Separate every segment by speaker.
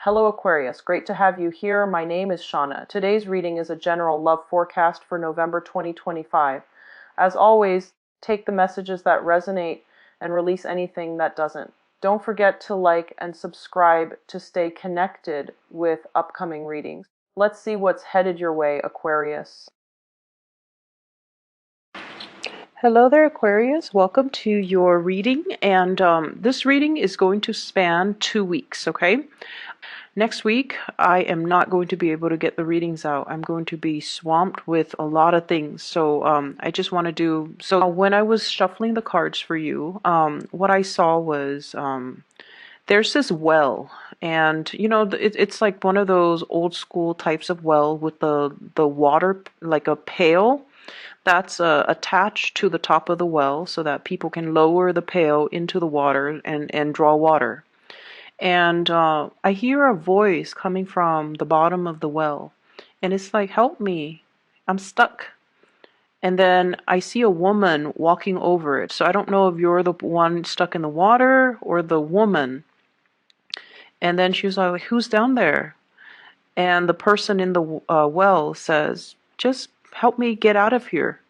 Speaker 1: Hello Aquarius, great to have you here. My name is Shauna. Today's reading is a general love forecast for November 2025. As always, take the messages that resonate and release anything that doesn't. Don't forget to like and subscribe to stay connected with upcoming readings. Let's see what's headed your way, Aquarius. Hello there, Aquarius. Welcome to your reading. And this reading is going to span 2 weeks, okay? Next week, I am not going to be able to get the readings out. I'm going to be swamped with a lot of things. So I just want to do... So when I was shuffling the cards for you, what I saw was there's this well. And, you know, it's like one of those old school types of well with the water, like a pail that's attached to the top of the well so that people can lower the pail into the water and draw water. And I hear a voice coming from the bottom of the well, and it's like, help me, I'm stuck. And then I see a woman walking over it. So I don't know if you're the one stuck in the water or the woman. And then she was like, who's down there? And the person in the well says, just help me get out of here.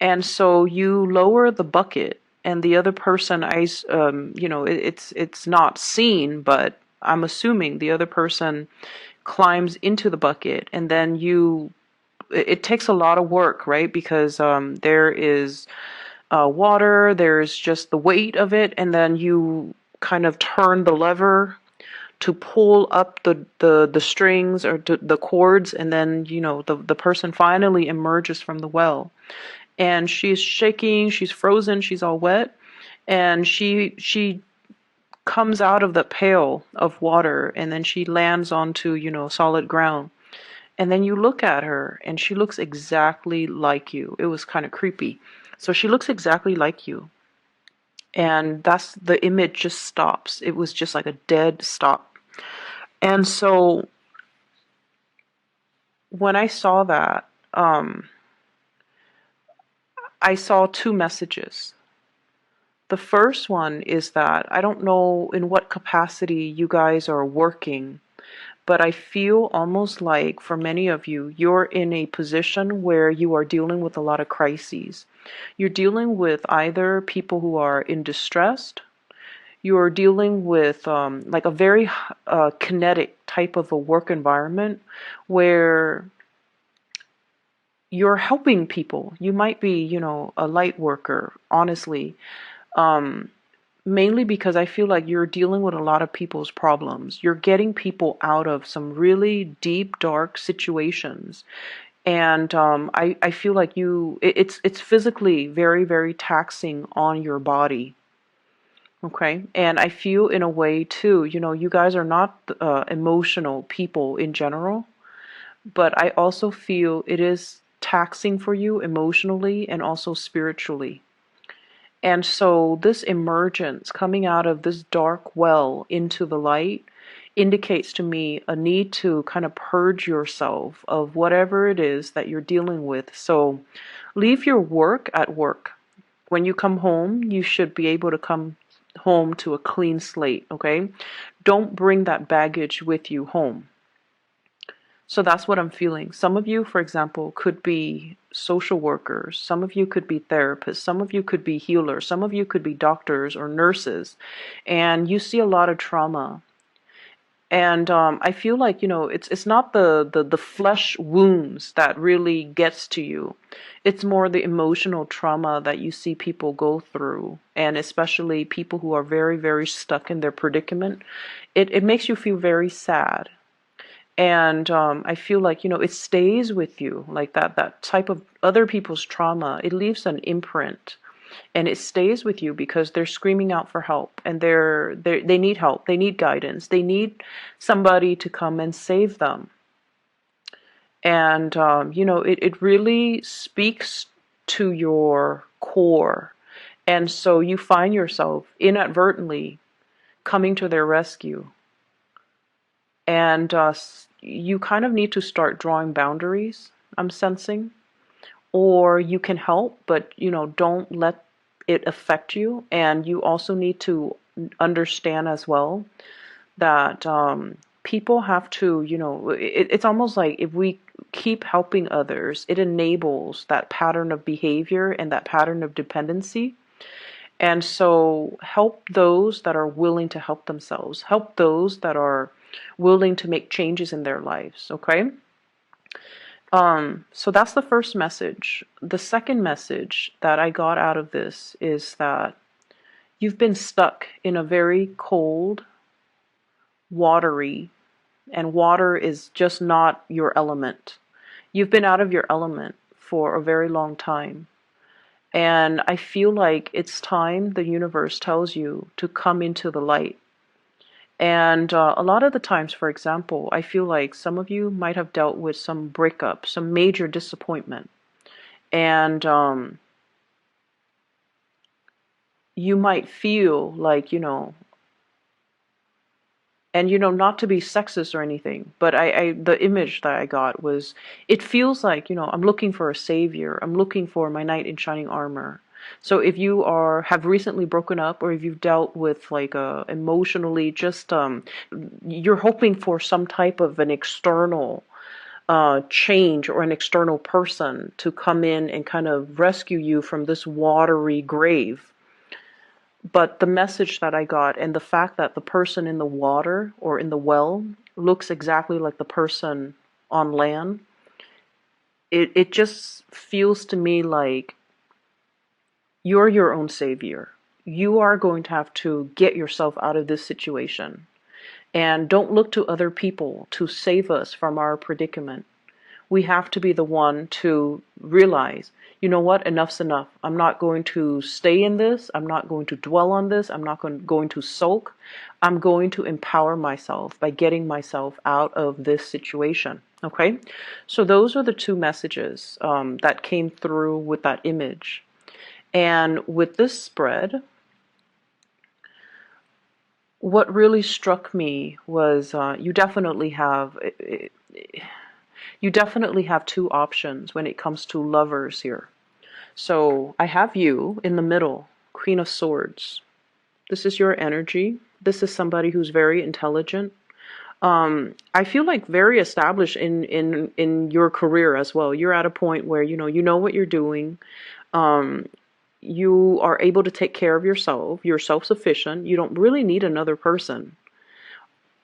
Speaker 1: And so you lower the bucket, and the other person, it's not seen, but I'm assuming the other person climbs into the bucket, and then it takes a lot of work, right? Because there is water, there's just the weight of it, and then you kind of turn the lever to pull up the strings or the cords, and then, the person finally emerges from the well. And she's shaking, she's frozen, she's all wet, and she comes out of the pail of water, and then she lands onto, solid ground. And then you look at her, and she looks exactly like you. It was kind of creepy. So she looks exactly like you. And the image just stops. It was just like a dead stop. And so when I saw that, I saw 2 messages. The first one is that I don't know in what capacity you guys are working, but I feel almost like for many of you, you're in a position where you are dealing with a lot of crises. You're dealing with either people who are in distress, you're dealing with like a very kinetic type of a work environment where you're helping people. You might be, a light worker, honestly. Mainly because I feel like you're dealing with a lot of people's problems. You're getting people out of some really deep, dark situations. And I feel like it's physically very, very taxing on your body. Okay. And I feel in a way too, you guys are not emotional people in general, but I also feel it is taxing for you emotionally and also spiritually. And so this emergence coming out of this dark well into the light indicates to me a need to kind of purge yourself of whatever it is that you're dealing with. So leave your work at work. When you come home, you should be able to come home to a clean slate, okay? Don't bring that baggage with you home. So that's what I'm feeling. Some of you, for example, could be social workers. Some of you could be therapists. Some of you could be healers. Some of you could be doctors or nurses. And you see a lot of trauma. And I feel like, it's not the flesh wounds that really gets to you. It's more the emotional trauma that you see people go through. And especially people who are very, very stuck in their predicament. It makes you feel very sad. And I feel like, it stays with you, like that type of other people's trauma. It leaves an imprint, and it stays with you because they're screaming out for help, and they need help. They need guidance. They need somebody to come and save them. And, it really speaks to your core. And so you find yourself inadvertently coming to their rescue. And you kind of need to start drawing boundaries, I'm sensing. Or you can help, but, don't let it affect you. And you also need to understand as well that people have to, it's almost like if we keep helping others, it enables that pattern of behavior and that pattern of dependency. And so help those that are willing to help themselves, help those that are willing to make changes in their lives, okay? So that's the first message. The second message that I got out of this is that you've been stuck in a very cold, watery, and water is just not your element. You've been out of your element for a very long time. And I feel like it's time the universe tells you to come into the light. And a lot of the times, for example, I feel like some of you might have dealt with some breakup, some major disappointment. And you might feel like, and not to be sexist or anything, but the image that I got was, it feels like, I'm looking for a savior. I'm looking for my knight in shining armor. So if you have recently broken up, or if you've dealt with like emotionally, just you're hoping for some type of an external change or an external person to come in and kind of rescue you from this watery grave. But the message that I got, and the fact that the person in the water or in the well looks exactly like the person on land, it just feels to me like you're your own savior. You are going to have to get yourself out of this situation. And don't look to other people to save us from our predicament. We have to be the one to realize, you know what, enough's enough. I'm not going to stay in this. I'm not going to dwell on this. I'm not going to sulk. I'm going to empower myself by getting myself out of this situation. Okay? So those are the two messages that came through with that image. And with this spread, what really struck me was you definitely have two options when it comes to lovers here. So I have you in the middle, Queen of Swords. This is your energy. This is somebody who's very intelligent. I feel like very established in your career as well. You're at a point where you know what you're doing. You are able to take care of yourself. You're self-sufficient. You don't really need another person.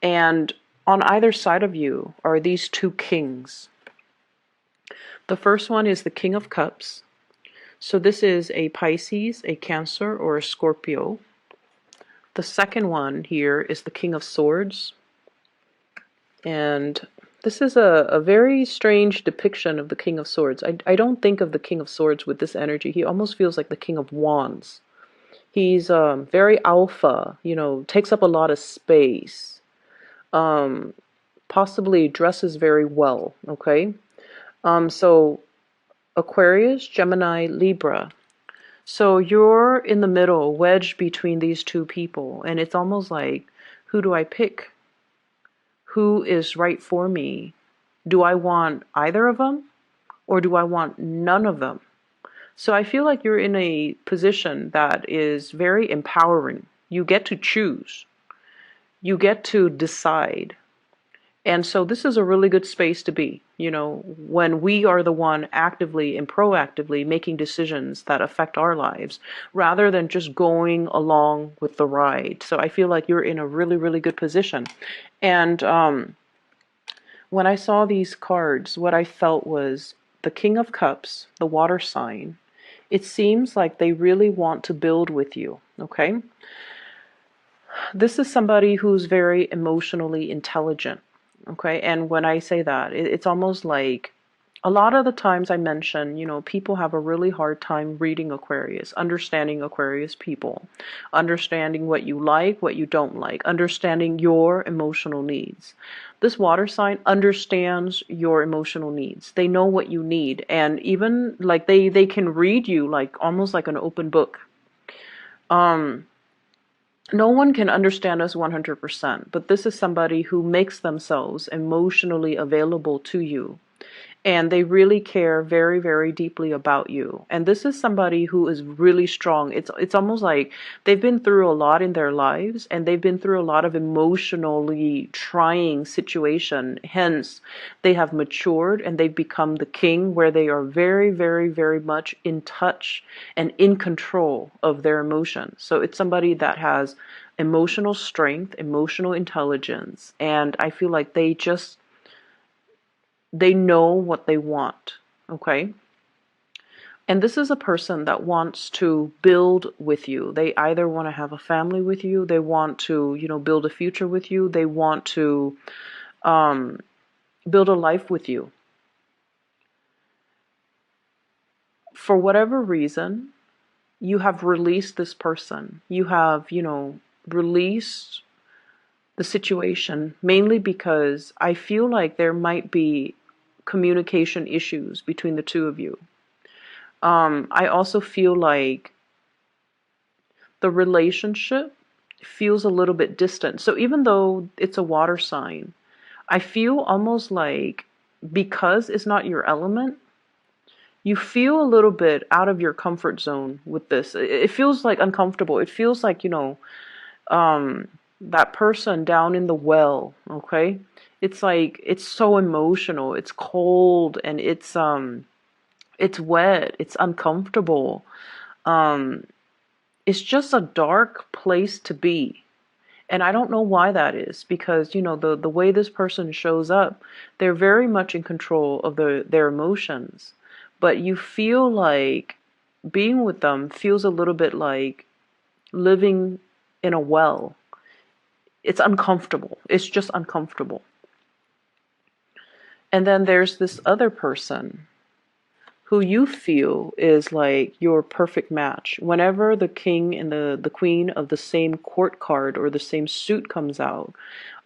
Speaker 1: And on either side of you are these two kings. The first one is the King of Cups. So this is a Pisces, a Cancer, or a Scorpio. The second one here is the King of Swords. And this is a very strange depiction of the King of Swords. I don't think of the King of Swords with this energy. He almost feels like the King of Wands. He's very alpha, takes up a lot of space. Possibly dresses very well, okay? So Aquarius, Gemini, Libra. So you're in the middle, wedged between these two people, and it's almost like, who do I pick? Who is right for me? Do I want either of them, or do I want none of them? So I feel like you're in a position that is very empowering. You get to choose. You get to decide. And so this is a really good space to be, when we are the one actively and proactively making decisions that affect our lives, rather than just going along with the ride. So I feel like you're in a really, really good position. And when I saw these cards, what I felt was the King of Cups, the water sign. It seems like they really want to build with you, okay? This is somebody who's very emotionally intelligent. Okay, and when I say that, it's almost like a lot of the times I mention, people have a really hard time reading Aquarius, understanding Aquarius people, understanding what you like, what you don't like, understanding your emotional needs. This water sign understands your emotional needs. They know what you need, and even like they can read you like almost like an open book. No one can understand us 100%, but this is somebody who makes themselves emotionally available to you. and they really care very, very deeply about you. And this is somebody who is really strong. It's almost like they've been through a lot in their lives, and they've been through a lot of emotionally trying situation. Hence, they have matured and they've become the king, where they are very, very, very much in touch and in control of their emotions. So it's somebody that has emotional strength, emotional intelligence, and I feel like they know what they want, okay? And this is a person that wants to build with you. They either want to have a family with you, they want to, build a future with you, they want to um, build a life with you. For whatever reason, you have released this person. You have, released the situation, mainly because I feel like there might be communication issues between the two of you. I also feel like the relationship feels a little bit distant. So even though it's a water sign, I feel almost like, because it's not your element, you feel a little bit out of your comfort zone with this. It feels like uncomfortable. It feels like, um, that person down in the well, okay? It's like, it's so emotional, it's cold, and it's wet, it's uncomfortable. Um, it's just a dark place to be. And I don't know why that is, because, the way this person shows up, they're very much in control of their emotions. But you feel like being with them feels a little bit like living in a well. It's uncomfortable. It's just uncomfortable. And then there's this other person who you feel is like your perfect match. Whenever the king and the queen of the same court card or the same suit comes out,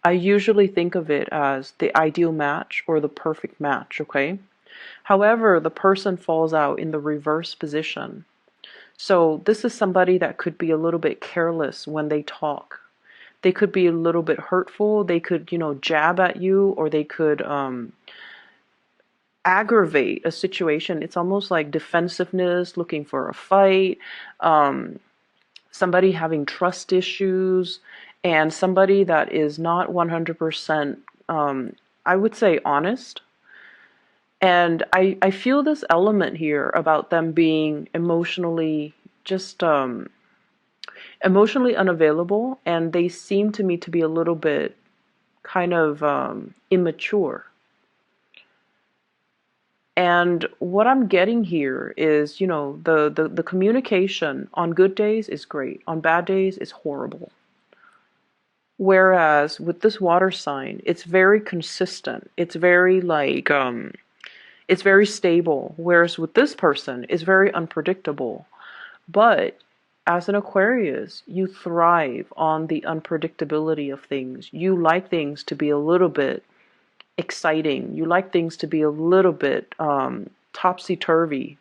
Speaker 1: I usually think of it as the ideal match or the perfect match, okay? However, the person falls out in the reverse position. So this is somebody that could be a little bit careless when they talk. They could be a little bit hurtful. They could, jab at you, or they could aggravate a situation. It's almost like defensiveness, looking for a fight, um, somebody having trust issues, and somebody that is not 100%, I would say, honest. And I feel this element here about them being just emotionally unavailable, and they seem to me to be a little bit kind of immature. And what I'm getting here is, the communication on good days is great. On bad days, it's horrible. Whereas with this water sign, it's very consistent. It's very like, it's very stable. Whereas with this person, it's very unpredictable. But as an Aquarius, you thrive on the unpredictability of things. You like things to be a little bit exciting. You like things to be a little bit topsy-turvy.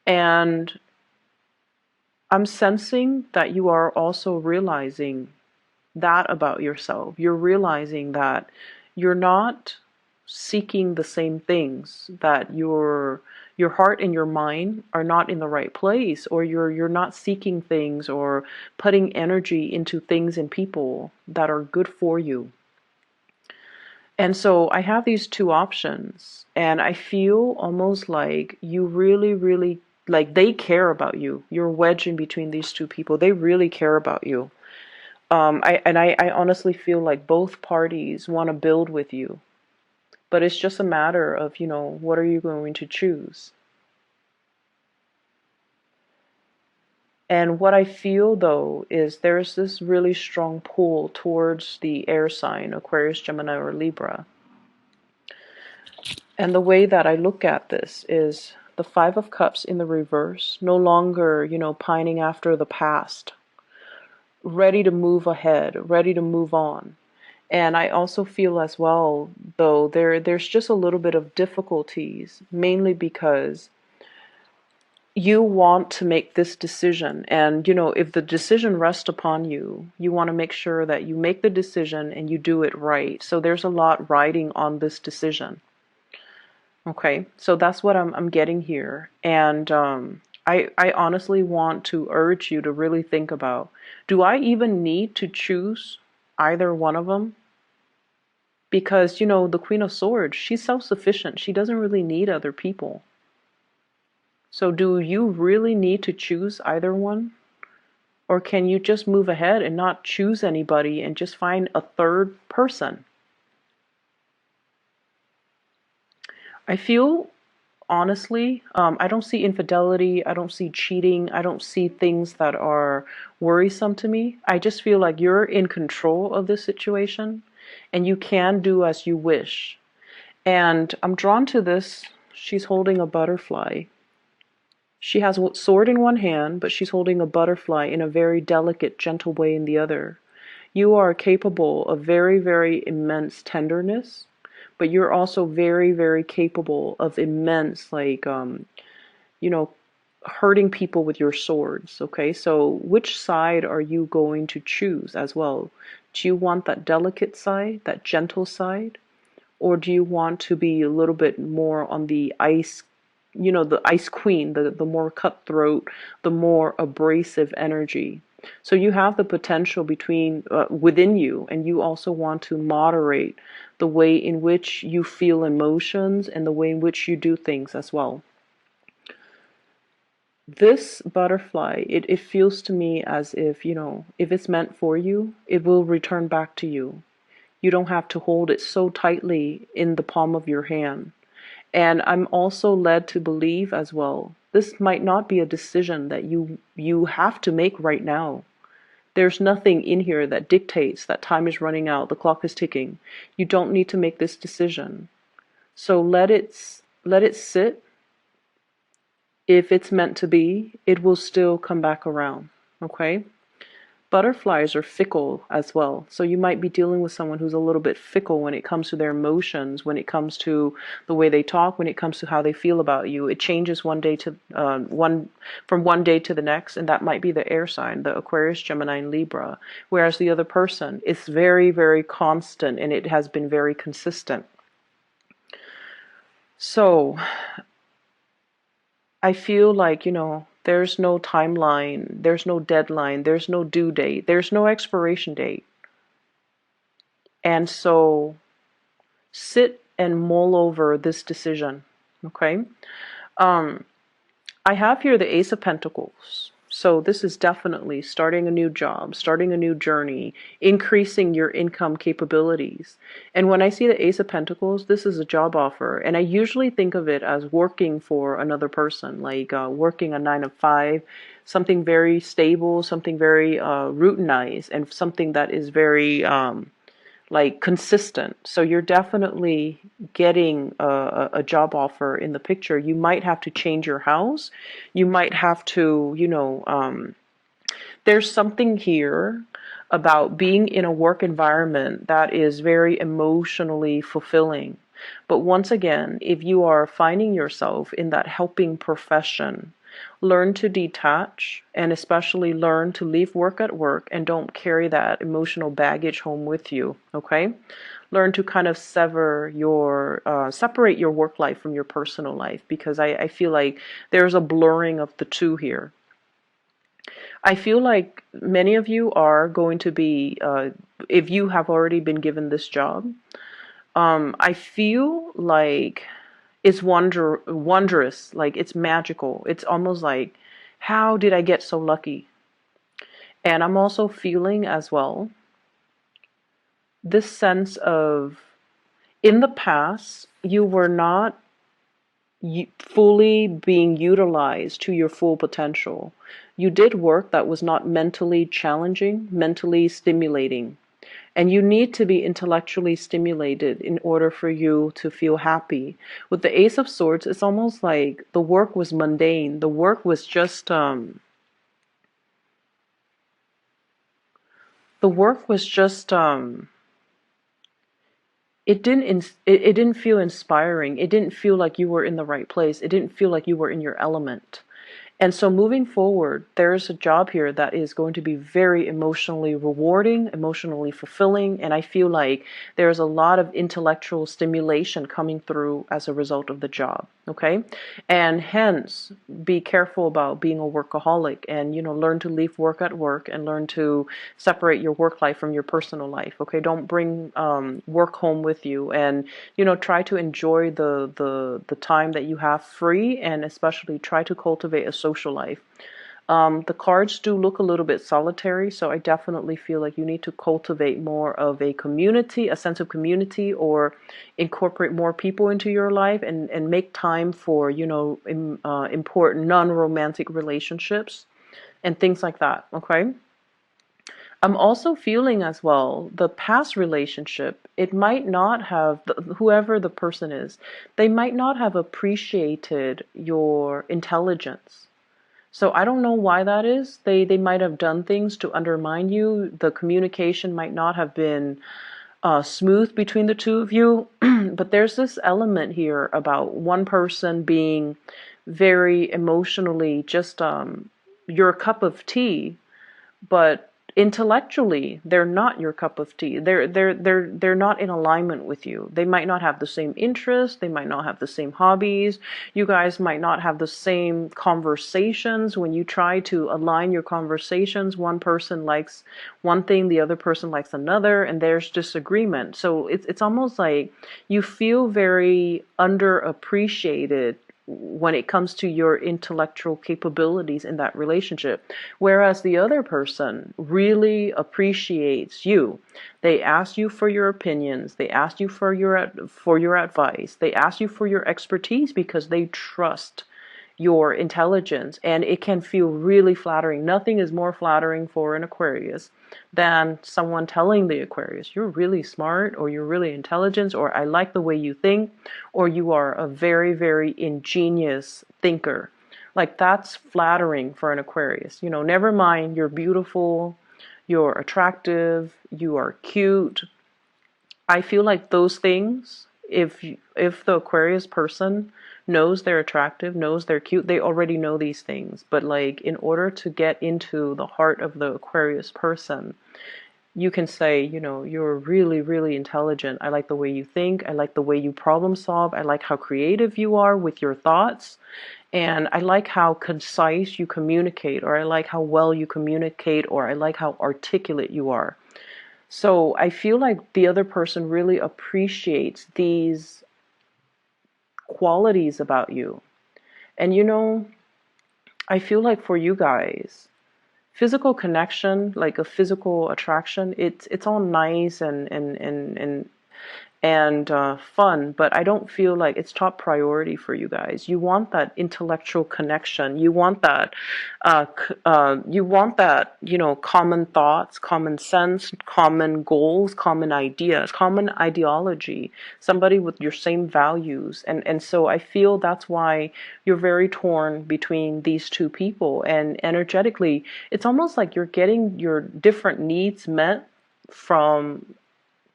Speaker 1: And I'm sensing that you are also realizing that about yourself. You're realizing that you're not seeking the same things, that your heart and your mind are not in the right place, or you're not seeking things or putting energy into things and people that are good for you. And so I have these two options, and I feel almost like you really, really, like they care about you. You're wedged in between these two people. They really care about you. I honestly feel like both parties want to build with you, but it's just a matter of, what are you going to choose? And what I feel though is there's this really strong pull towards the air sign, Aquarius, Gemini, or Libra. And the way that I look at this is the Five of Cups in the reverse, no longer, pining after the past, ready to move ahead, ready to move on. And I also feel as well, though, there's just a little bit of difficulties, mainly because you want to make this decision. And, if the decision rests upon you, you want to make sure that you make the decision and you do it right. So there's a lot riding on this decision. Okay, so that's what I'm getting here, and I honestly want to urge you to really think about: do I even need to choose either one of them? Because the Queen of Swords, she's self-sufficient. She doesn't really need other people. So do you really need to choose either one? Or can you just move ahead and not choose anybody and just find a third person? I feel, honestly, I don't see infidelity. I don't see cheating. I don't see things that are worrisome to me. I just feel like you're in control of this situation and you can do as you wish. And I'm drawn to this. She's holding a butterfly. She has a sword in one hand, but she's holding a butterfly in a very delicate, gentle way in the other. You are capable of very, very immense tenderness, but you're also very, very capable of immense, like, you know, hurting people with your swords. Okay, so which side are you going to choose as well? Do you want that delicate side, that gentle side? Or do you want to be a little bit more on the ice, the ice queen, the more cutthroat, the more abrasive energy? So you have the potential within you, and you also want to moderate the way in which you feel emotions and the way in which you do things as well. This butterfly, it feels to me as if, if it's meant for you, it will return back to you. You don't have to hold it so tightly in the palm of your hand. And I'm also led to believe as well, this might not be a decision that you have to make right now. There's nothing in here that dictates that time is running out, the clock is ticking. You don't need to make this decision. So let it sit. If it's meant to be, it will still come back around. Okay? Butterflies are fickle as well. So you might be dealing with someone who's a little bit fickle when it comes to their emotions, when it comes to the way they talk, when it comes to how they feel about you. It changes from one day to the next, and that might be the air sign, the Aquarius, Gemini, and Libra. Whereas the other person is very, very constant, and it has been very consistent. So I feel like, there's no timeline, there's no deadline, there's no due date, there's no expiration date. And so sit and mull over this decision. Okay. Um, I have here the Ace of Pentacles. So this is definitely starting a new job, starting a new journey, increasing your income capabilities. And when I see the Ace of Pentacles, this is a job offer. And I usually think of it as working for another person, like working a 9 to 5, something very stable, something very routinized, and something that is very like consistent. So you're definitely getting a job offer in the picture. You might have to change your house. You might have to, there's something here about being in a work environment that is very emotionally fulfilling. But once again, if you are finding yourself in that helping profession, learn to detach and especially learn to leave work at work and don't carry that emotional baggage home with you, okay? Learn to kind of separate your work life from your personal life, because I feel like there's a blurring of the two here. I feel like many of you are going to be, if you have already been given this job, I feel like it's wondrous, like it's magical. It's almost like, how did I get so lucky? And I'm also feeling as well this sense of, in the past, you were not fully being utilized to your full potential. You did work that was not mentally challenging, mentally stimulating. And you need to be intellectually stimulated in order for you to feel happy. With the Ace of Swords, it's almost like the work was mundane. The work was just, the work was just, it didn't feel inspiring. It didn't feel like you were in the right place. It didn't feel like you were in your element. And so moving forward, there's a job here that is going to be very emotionally rewarding, emotionally fulfilling, and I feel like there's a lot of intellectual stimulation coming through as a result of the job, okay? And hence, be careful about being a workaholic and, learn to leave work at work and learn to separate your work life from your personal life, okay? Don't bring work home with you, and, try to enjoy the time that you have free, and especially try to cultivate a social life. The cards do look a little bit solitary, so I definitely feel like you need to cultivate more of a community, a sense of community, or incorporate more people into your life, and make time for, important non-romantic relationships and things like that, okay? I'm also feeling as well the past relationship, it might not have, whoever the person is, they might not have appreciated your intelligence. So I don't know why that is. They might have done things to undermine you. The communication might not have been smooth between the two of you. But there's this element here about one person being very emotionally just your cup of tea, but intellectually they're not your cup of tea. They're not in alignment with you. They might not have the same interests, they might not have the same hobbies, you guys might not have the same conversations. When you try to align your conversations, one person likes one thing, the other person likes another, and there's disagreement. So it's almost like you feel very underappreciated when it comes to your intellectual capabilities in that relationship. Whereas the other person really appreciates you. They ask you for your opinions. They ask you for your advice. They ask you for your expertise because they trust your intelligence, and it can feel really flattering. Nothing is more flattering for an Aquarius than someone telling the Aquarius, you're really smart, or you're really intelligent, or I like the way you think, or you are a very, very ingenious thinker. Like, that's flattering for an Aquarius. Never mind you're beautiful, you're attractive, you are cute. I feel like those things, if the Aquarius person knows they're attractive, knows they're cute, they already know these things. But like, in order to get into the heart of the Aquarius person, you can say, you're really, really intelligent. I like the way you think. I like the way you problem solve. I like how creative you are with your thoughts. And I like how concise you communicate, or I like how well you communicate, or I like how articulate you are. So I feel like the other person really appreciates these qualities about you. And I feel like for you guys, physical connection, like a physical attraction, it's all nice and fun, but I don't feel like it's top priority for you guys. You want that intellectual connection. You want that, common thoughts, common sense, common goals, common ideas, common ideology, somebody with your same values. And so I feel that's why you're very torn between these two people. And energetically, it's almost like you're getting your different needs met from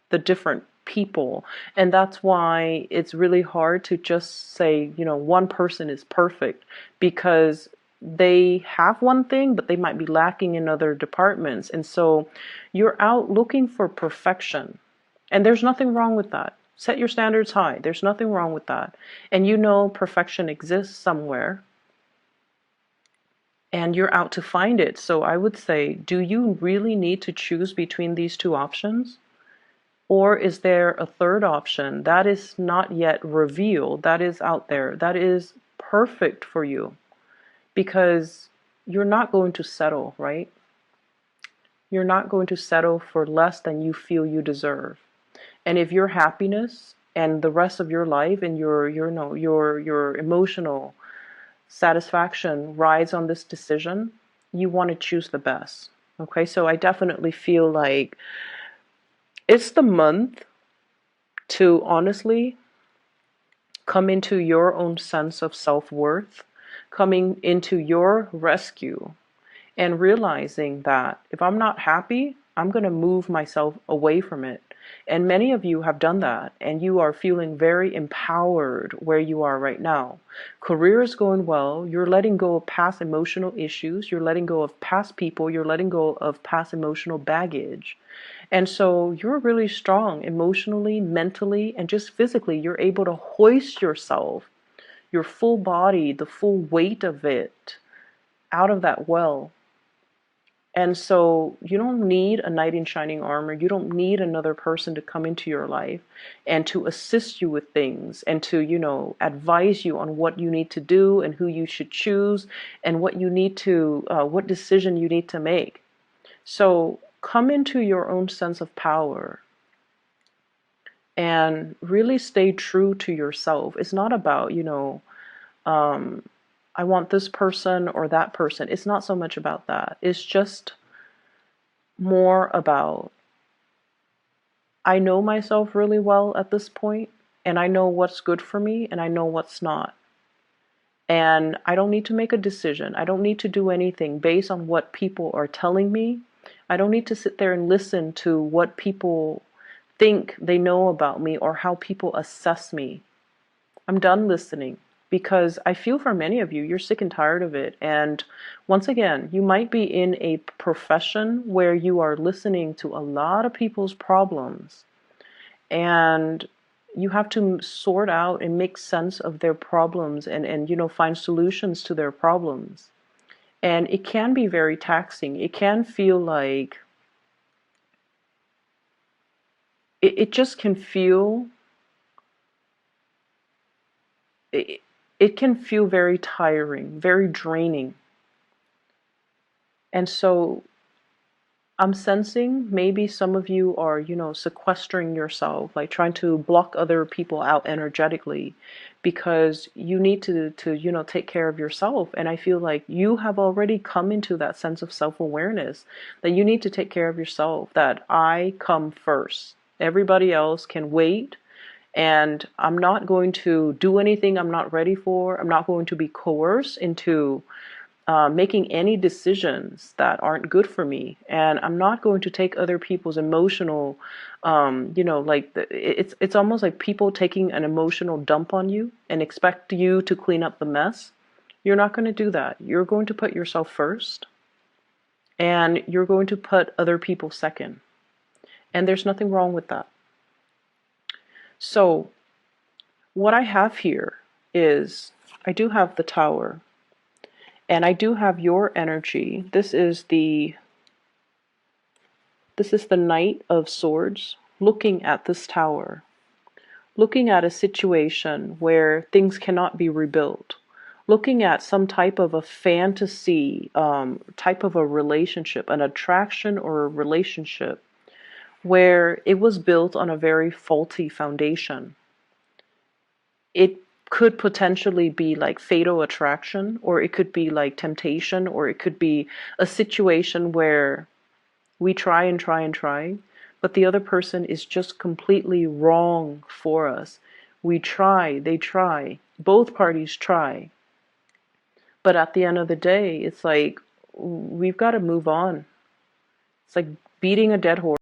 Speaker 1: the different people. And that's why it's really hard to just say, one person is perfect, because they have one thing, but they might be lacking in other departments. And so you're out looking for perfection. And there's nothing wrong with that. Set your standards high. There's nothing wrong with that. And perfection exists somewhere. And you're out to find it. So I would say, do you really need to choose between these two options? Or is there a third option that is not yet revealed, that is out there, that is perfect for you? Because you're not going to settle, right? You're not going to settle for less than you feel you deserve. And if your happiness and the rest of your life and your emotional satisfaction rides on this decision, you want to choose the best. Okay, so I definitely feel like it's the month to honestly come into your own sense of self-worth, coming into your rescue, and realizing that if I'm not happy, I'm going to move myself away from it. And many of you have done that, and you are feeling very empowered where you are right now. Career is going well. You're letting go of past emotional issues. You're letting go of past people. You're letting go of past emotional baggage. And so you're really strong emotionally, mentally, and just physically. You're able to hoist yourself, your full body, the full weight of it, out of that well. And so you don't need a knight in shining armor. You don't need another person to come into your life and to assist you with things and to, advise you on what you need to do and who you should choose and what you need to, what decision you need to make. So come into your own sense of power and really stay true to yourself. It's not about, I want this person or that person. It's not so much about that. It's just more about, I know myself really well at this point, and I know what's good for me, and I know what's not. And I don't need to make a decision. I don't need to do anything based on what people are telling me. I don't need to sit there and listen to what people think they know about me or how people assess me. I'm done listening because I feel for many of you, you're sick and tired of it. And once again, you might be in a profession where you are listening to a lot of people's problems and you have to sort out and make sense of their problems and find solutions to their problems. And it can be very taxing. It can feel like it just can feel it, it can feel very tiring, very draining. And so I'm sensing maybe some of you are, sequestering yourself, like trying to block other people out energetically because you need to take care of yourself. And I feel like you have already come into that sense of self-awareness that you need to take care of yourself, that I come first. Everybody else can wait. And I'm not going to do anything I'm not ready for. I'm not going to be coerced into making any decisions that aren't good for me. And I'm not going to take other people's emotional, it's almost like people taking an emotional dump on you and expect you to clean up the mess. You're not going to do that. You're going to put yourself first and you're going to put other people second. And there's nothing wrong with that. So what I have here is I do have the Tower. And I do have your energy. This is the Knight of Swords looking at this tower, looking at a situation where things cannot be rebuilt, looking at some type of a fantasy, type of a relationship, an attraction or a relationship where it was built on a very faulty foundation. It could potentially be like fatal attraction, or it could be like temptation, or it could be a situation where we try and try and try, but the other person is just completely wrong for us. We try, they try, both parties try. But at the end of the day, it's like we've got to move on. It's like beating a dead horse.